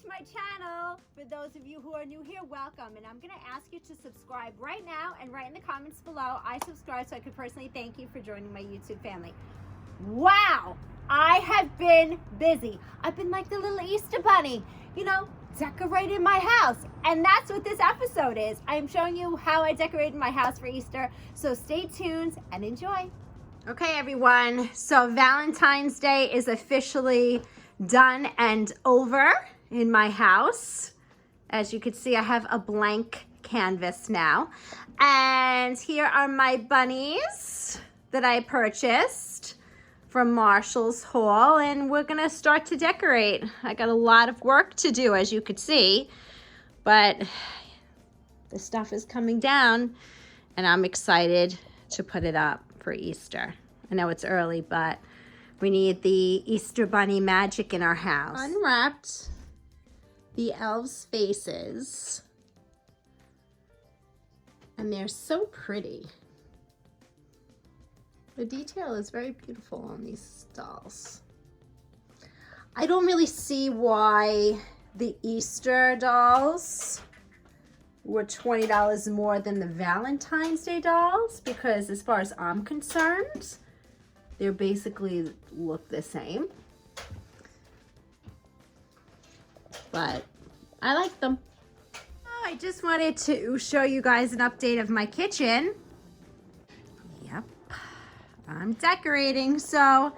to my channel. For those of you who are new here, welcome. And I'm gonna ask you to subscribe right now and write in the comments below, I subscribe, so I could personally thank you for joining my YouTube family. Wow, I have been busy. I've been like the little Easter bunny, you know, decorating my house. And that's what this episode is. I am showing you how I decorated my house for Easter. So stay tuned and enjoy. Okay, everyone, so Valentine's Day is officially done and over in my house. As you can see, I have a blank canvas now. And here are my bunnies that I purchased from Marshall's haul, and we're gonna start to decorate. I got a lot of work to do, as you could see, but the stuff is coming down and I'm excited to put it up for Easter. I know it's early, but we need the Easter bunny magic in our house. Unwrapped the elves' faces, and they're so pretty. The detail is very beautiful on these dolls. I don't really see why the Easter dolls were $20 more than the Valentine's Day dolls, because as far as I'm concerned, they basically look the same. But I like them. Oh, I just wanted to show you guys an update of my kitchen. Yep, I'm decorating, so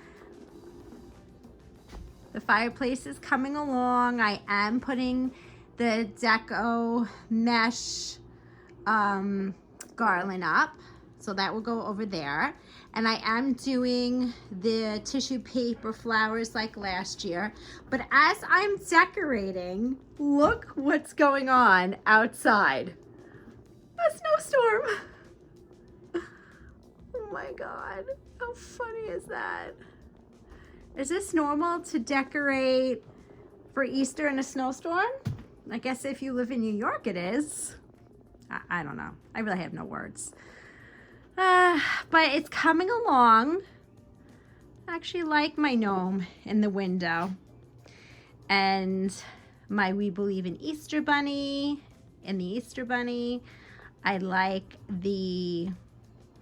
the fireplace is coming along. I am putting the deco mesh garland up, so that will go over there. And I am doing the tissue paper flowers like last year. But as I'm decorating, look what's going on outside. A snowstorm. Oh my God, how funny is that? Is this normal to decorate for Easter in a snowstorm? I guess if you live in New York, it is. I don't know. I really have no words. But it's coming along. I actually like my gnome in the window. And my We Believe in Easter bunny and the Easter bunny. I like the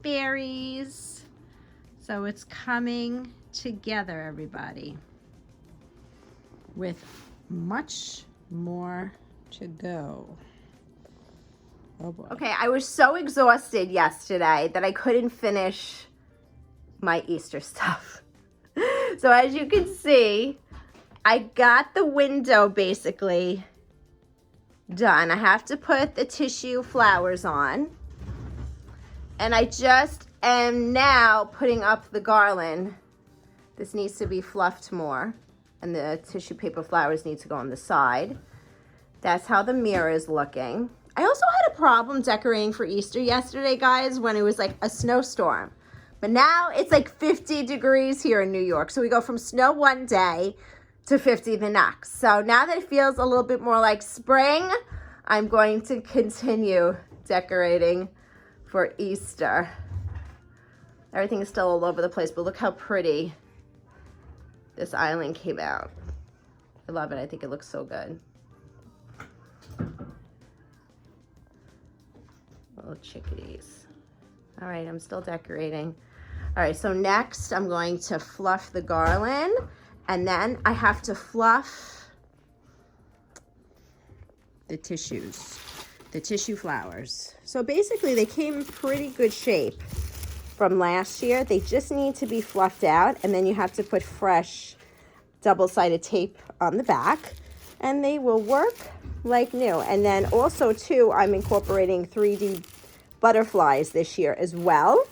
berries. So it's coming together, everybody, with much more to go. Oh boy. Okay, I was so exhausted yesterday that I couldn't finish my Easter stuff. So as you can see, I got the window basically done. I have to put the tissue flowers on. And I just am now putting up the garland. This needs to be fluffed more, and the tissue paper flowers need to go on the side. That's how the mirror is looking. I also had a problem decorating for Easter yesterday, guys, when it was like a snowstorm. But now it's like 50 degrees here in New York. So we go from snow one day to 50 the next. So now that it feels a little bit more like spring, I'm going to continue decorating for Easter. Everything is still all over the place, but look how pretty this island came out. I love it. I think it looks so good. Little chickadees. All right, I'm still decorating. All right, so next I'm going to fluff the garland, and then I have to fluff the tissues, the tissue flowers. So basically they came in pretty good shape from last year. They just need to be fluffed out, and then you have to put fresh double-sided tape on the back, and they will work like new. And then also too, I'm incorporating 3D butterflies this year as well.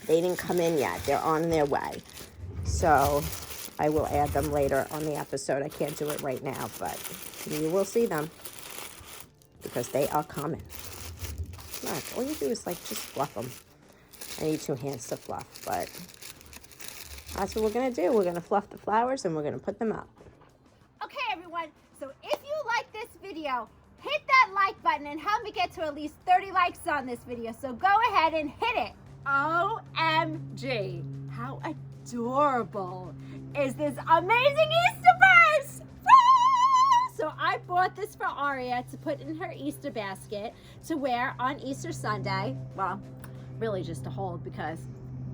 They didn't come in yet. They're on their way. So I will add them later on the episode. I can't do it right now, but you will see them because they are coming. Look, all you do is like just fluff them. I need 2 hands to fluff, but that's what we're gonna do. We're gonna fluff the flowers and we're gonna put them up. Okay, everyone, so if you like this video, hit that like button and help me get to at least 30 likes on this video. So go ahead and hit it. OMG, how adorable is this amazing Easter purse? So bought this for Aria to put in her Easter basket to wear on Easter Sunday. Well, really just to hold because,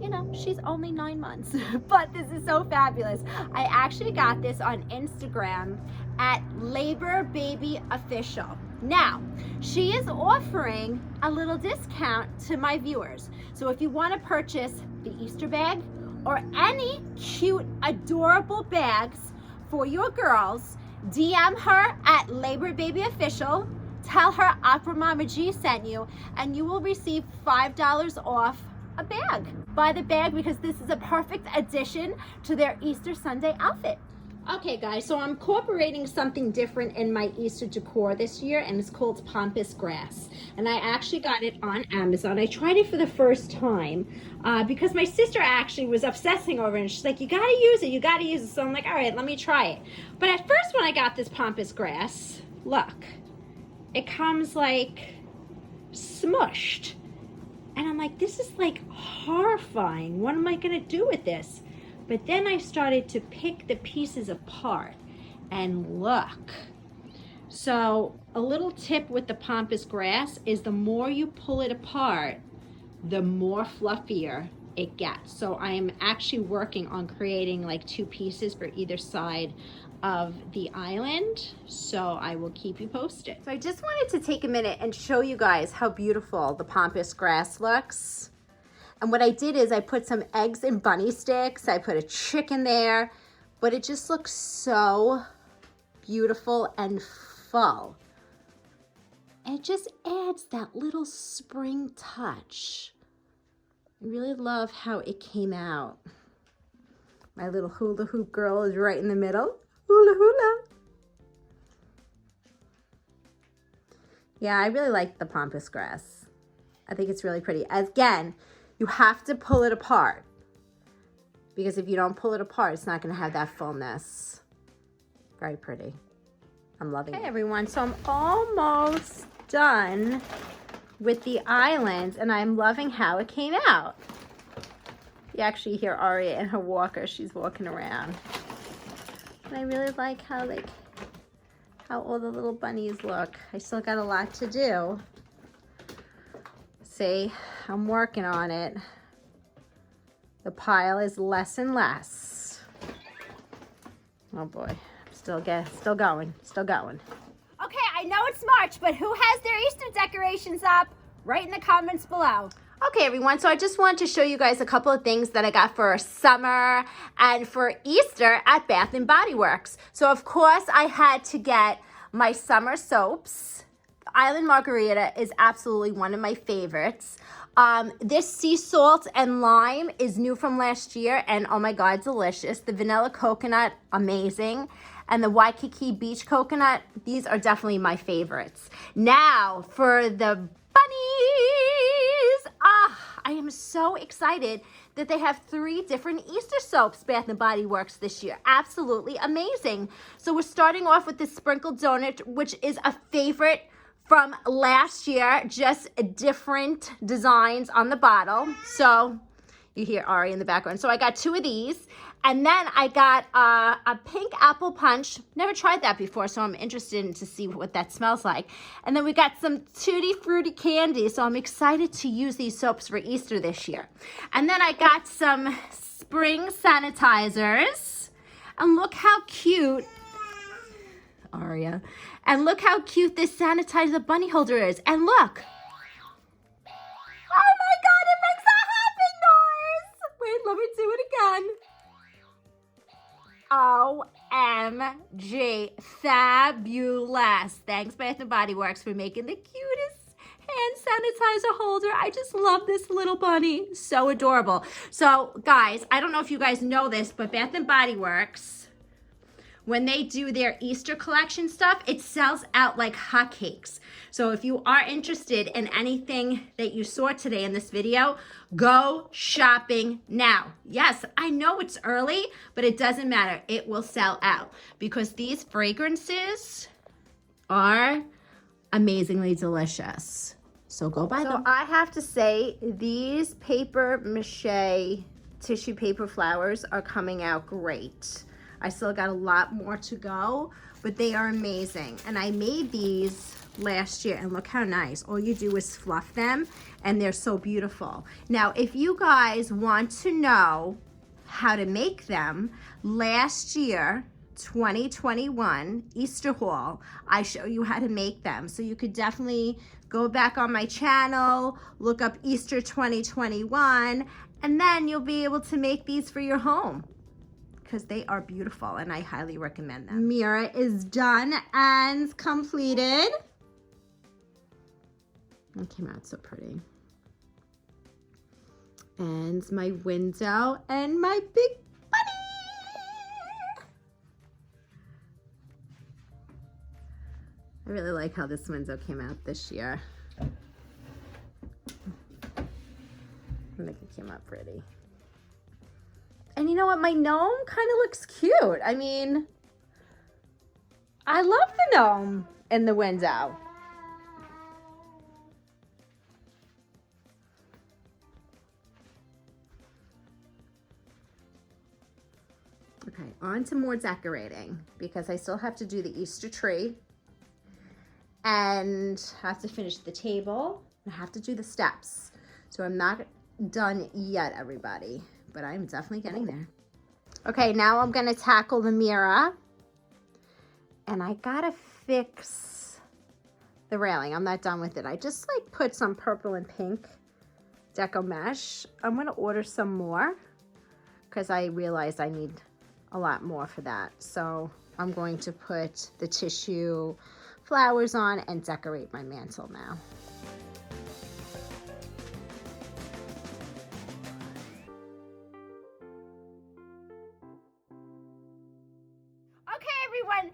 you know, she's only 9 months. But this is so fabulous. I actually got this on Instagram at Labor Baby Official. Now, she is offering a little discount to my viewers. So if you want to purchase the Easter bag or any cute, adorable bags for your girls, DM her at Labor Baby Official, tell her Opera Mama G sent you, and you will receive $5 off a bag. Buy the bag because this is a perfect addition to their Easter Sunday outfit. Okay guys, so I'm incorporating something different in my Easter decor this year, and it's called Pampas Grass. And I actually got it on Amazon. I tried it for the first time because my sister actually was obsessing over it, and she's like, you gotta use it, you gotta use it. So I'm like, all right, let me try it. But at first when I got this Pampas Grass, look, it comes like smushed. And I'm like, this is like horrifying. What am I gonna do with this? But then I started to pick the pieces apart and look. So a little tip with the Pampas Grass is the more you pull it apart, the more fluffier it gets. So I am actually working on creating like 2 pieces for either side of the island. So I will keep you posted. So I just wanted to take a minute and show you guys how beautiful the Pampas Grass looks. And what I did is I put some eggs and bunny sticks. I put a chicken there, but it just looks so beautiful and full. It just adds that little spring touch. I really love how it came out. My little hula hoop girl is right in the middle. Hula hula. Yeah, I really like the Pampas Grass. I think it's really pretty. Again, you have to pull it apart because if you don't pull it apart, it's not going to have that fullness. Very pretty. I'm loving it. Hey everyone, so I'm almost done with the islands and I'm loving how it came out. You actually hear Aria in her walker. She's walking around. And I really like how all the little bunnies look. I still got a lot to do. See, I'm working on it. The pile is less and less. Oh boy, still going. Okay, I know it's March, but who has their Easter decorations up? Write in the comments below. Okay everyone, so I just wanted to show you guys a couple of things that I got for summer and for Easter at Bath & Body Works. So of course I had to get my summer soaps. Island Margarita is absolutely one of my favorites. This sea salt and lime is new from last year and oh my god, delicious. The vanilla coconut, amazing. And the Waikiki beach coconut, these are definitely my favorites. Now for the bunnies. I am so excited that they have 3 different Easter soaps, Bath & Body Works this year. Absolutely amazing. So we're starting off with the sprinkled donut, which is a favorite from last year, just different designs on the bottle. So you hear Ari in the background. So I got 2 of these. And then I got a pink apple punch. Never tried that before, so I'm interested to see what that smells like. And then we got some Tutti Frutti candy, so I'm excited to use these soaps for Easter this year. And then I got some spring sanitizers. And look how cute, Aria. And look how cute this sanitizer bunny holder is. And look. Oh my god, it makes a happy noise. Wait, let me do it again. OMG, fabulous. Thanks Bath & Body Works for making the cutest hand sanitizer holder. I just love this little bunny. So adorable. So guys, I don't know if you guys know this, but Bath & Body Works, when they do their Easter collection stuff, it sells out like hotcakes. So if you are interested in anything that you saw today in this video, go shopping now. Yes, I know it's early, but it doesn't matter. It will sell out because these fragrances are amazingly delicious. So go buy them. So I have to say, these paper mache tissue paper flowers are coming out great. I still got a lot more to go, but they are amazing. And I made these last year, and look how nice. All you do is fluff them, and they're so beautiful. Now, if you guys want to know how to make them, last year, 2021 Easter haul, I show you how to make them. So you could definitely go back on my channel, look up Easter 2021, and then you'll be able to make these for your home because they are beautiful and I highly recommend them. Mirror is done and completed. It came out so pretty. And my window and my big bunny. I really like how this window came out this year. I think it came out pretty. And you know what? My gnome kind of looks cute. I mean, I love the gnome in the window. Okay, on to more decorating because I still have to do the Easter tree and have to finish the table. I have to do the steps. So I'm not done yet, everybody, but I'm definitely getting there. Okay, now I'm gonna tackle the mirror, and I gotta fix the railing. I'm not done with it. I just like put some purple and pink deco mesh. I'm gonna order some more because I realized I need a lot more for that. So I'm going to put the tissue flowers on and decorate my mantle now.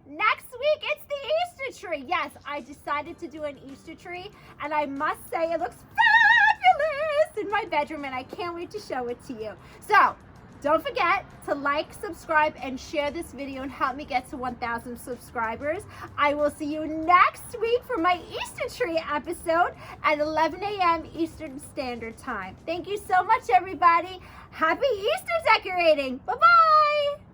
Next week, it's the Easter tree. Yes, I decided to do an Easter tree, and I must say it looks fabulous in my bedroom, and I can't wait to show it to you. So, don't forget to like, subscribe, and share this video and help me get to 1,000 subscribers. I will see you next week for my Easter tree episode at 11 a.m. Eastern Standard Time. Thank you so much, everybody. Happy Easter decorating. Bye-bye.